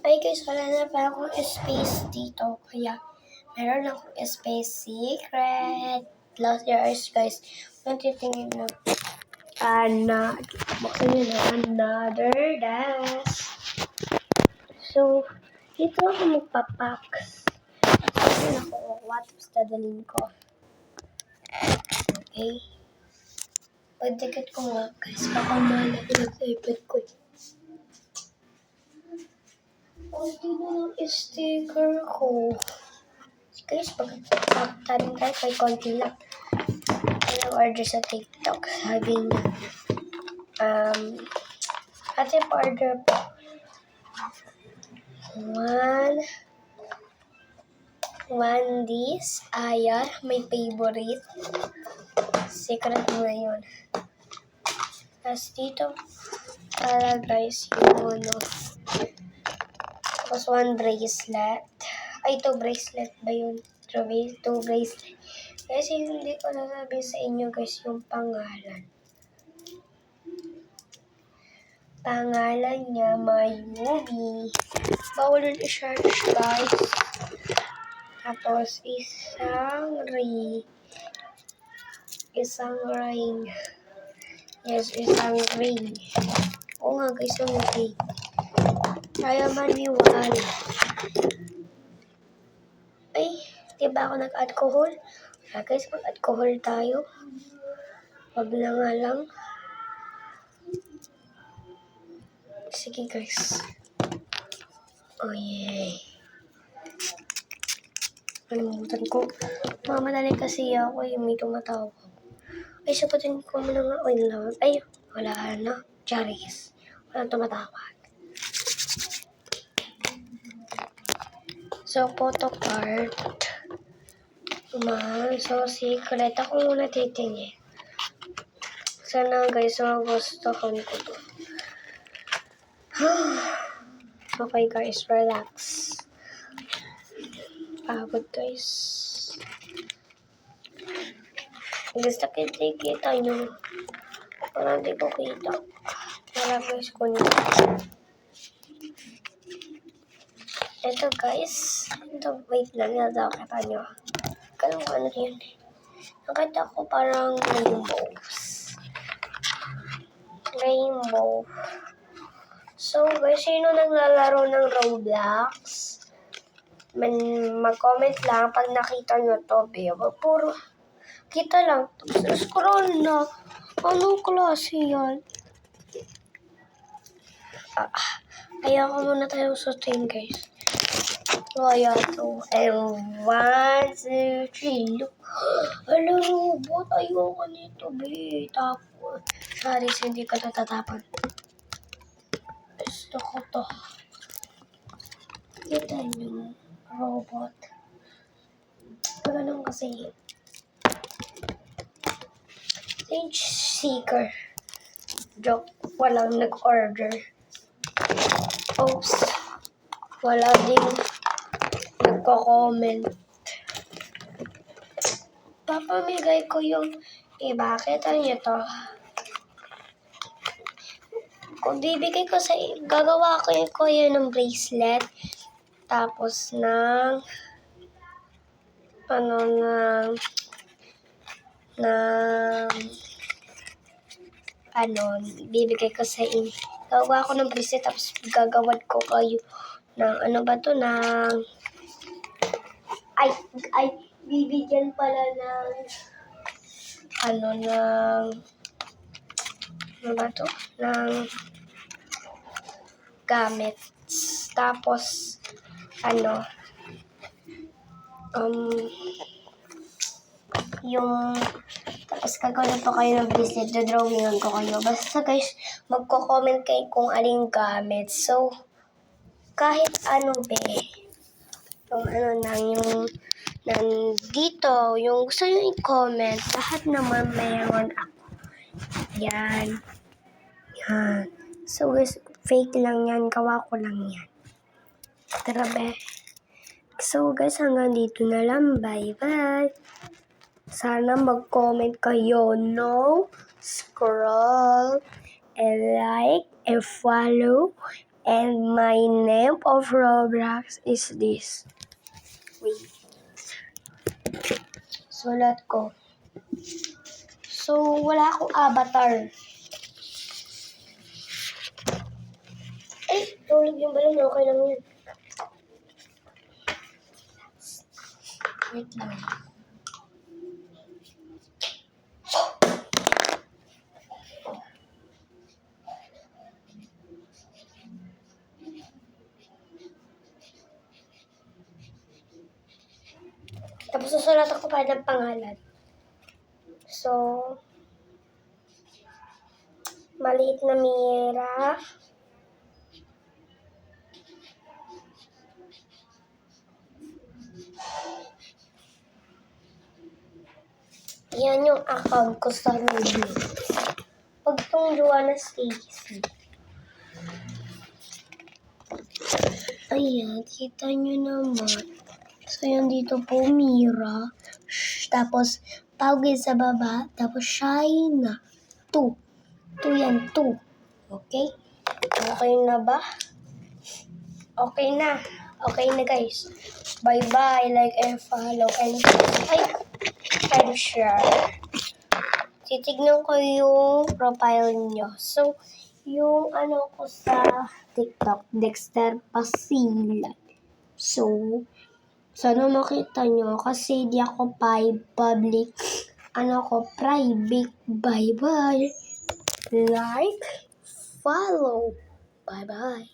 Ay guys, wala na pa akong space dito. Kaya, meron akong space secret. Close your eyes guys. Kung titingin na. Buksan nyo na another dash. So, dito ako magpapax. Saan ako kukuha? Tapos dadalhin ko. Okay. Pagdikit ko nga guys. Baka malaglag sa ipad ko. Hindi na lang sticker ko. Guys, pagkakatarin tayo kay konti lang. Order sa TikTok. Sabi niya, ate pa-order po. One this, Aya, my favorite. Secret mo na yun. Tapos dito, para guys, yung tapos one bracelet. Ay, two bracelet ba yun? Two bracelet. Kasi hindi ko nasabi sa inyo guys yung pangalan. Pangalan niya, Mayumi. Bawal nun i-search guys. Tapos isang ring. Yes, isang ring. Oo nga guys, yung ring. Kaya maniwala. Ay, diba ako nag-alcohol? Guys, mag-alcohol tayo. Wag na nga lang. Sige guys. Oh yeah. Kalimutan ko. Mamadali kasi ako may tumatawag. Ay, sagutin ko muna nga. Ay, wala na. Charis. Walang tumatawag. So, photo card. So, secret. Ako muna titingin. Sana guys, magustuhan ko to. Okay guys, relax. Pagod guys. Gusto kita nyo. Parang di ko kita. Wala guys ko nyo. Ito guys. Ito, wait lang. Ito, kita nyo. Ganun ano yun. Nakita ko parang rainbow. So guys, sino naglalaro ng Roblox? Mag-comment lang pag nakita nyo to. Puro kita lang. Scroll na. Anong klase yan? Ayaw ko muna tayo sa team guys. Kaya to. And 1, 2, 3. Look. Hello, robot. Ayaw ko nito, be. Tapos. Sorry, hindi ka natatapan. Gusto ko to. Kita nyo. Robot. Ganun kasi. Stage seeker. Joke. Walang nag-order. Oops. Wala din nagko-comment. Papamigay ko yung iba. Kita niyo to. Kung bibigay ko gagawa ko yun ng bracelet. Tapos bibigay ko sa inyo. Gagawa ko ng bracelet tapos gagawad ko kayo ng bibigyan pala ng gamit. Tapos tapos gagawin po kayo ng bracelet, drawingan ko kayo. Basta guys, magko-comment kayo kung aling gamit. So, kahit yung nandito, yung gusto nyo i-comment, lahat naman mayroon ako. Yan. So guys, fake lang yan, gawa ko lang yan. Grabe. So guys, hanggang dito na lang. Bye-bye. Sana mag-comment kayo, no? Scroll, and like, and follow, And my name of Roblox is this. Wait. Sulat ko. So, wala akong avatar. Eh, tulog yung balon. Okay lang yun. Wait lang. Tapos susulat ako pa ng pangalan. So, maliit na Mira. Yan yung account ko sa Roblox. Pag itong Joanna Stacy. Ayan, kita nyo naman. So, yan dito po, Mira. Tapos, tawagin sa baba. Tapos, Shaina. 2 yan, 2. Okay? Okay na ba? Okay na. Okay na, guys. Bye-bye. Like and follow. And share. Titignan ko yung profile nyo. So, yung ano ko sa TikTok, Dexter Pasilan. So, sana makita nyo kasi di ako public. Ano ko, private. Bye-bye. Like, follow. Bye-bye.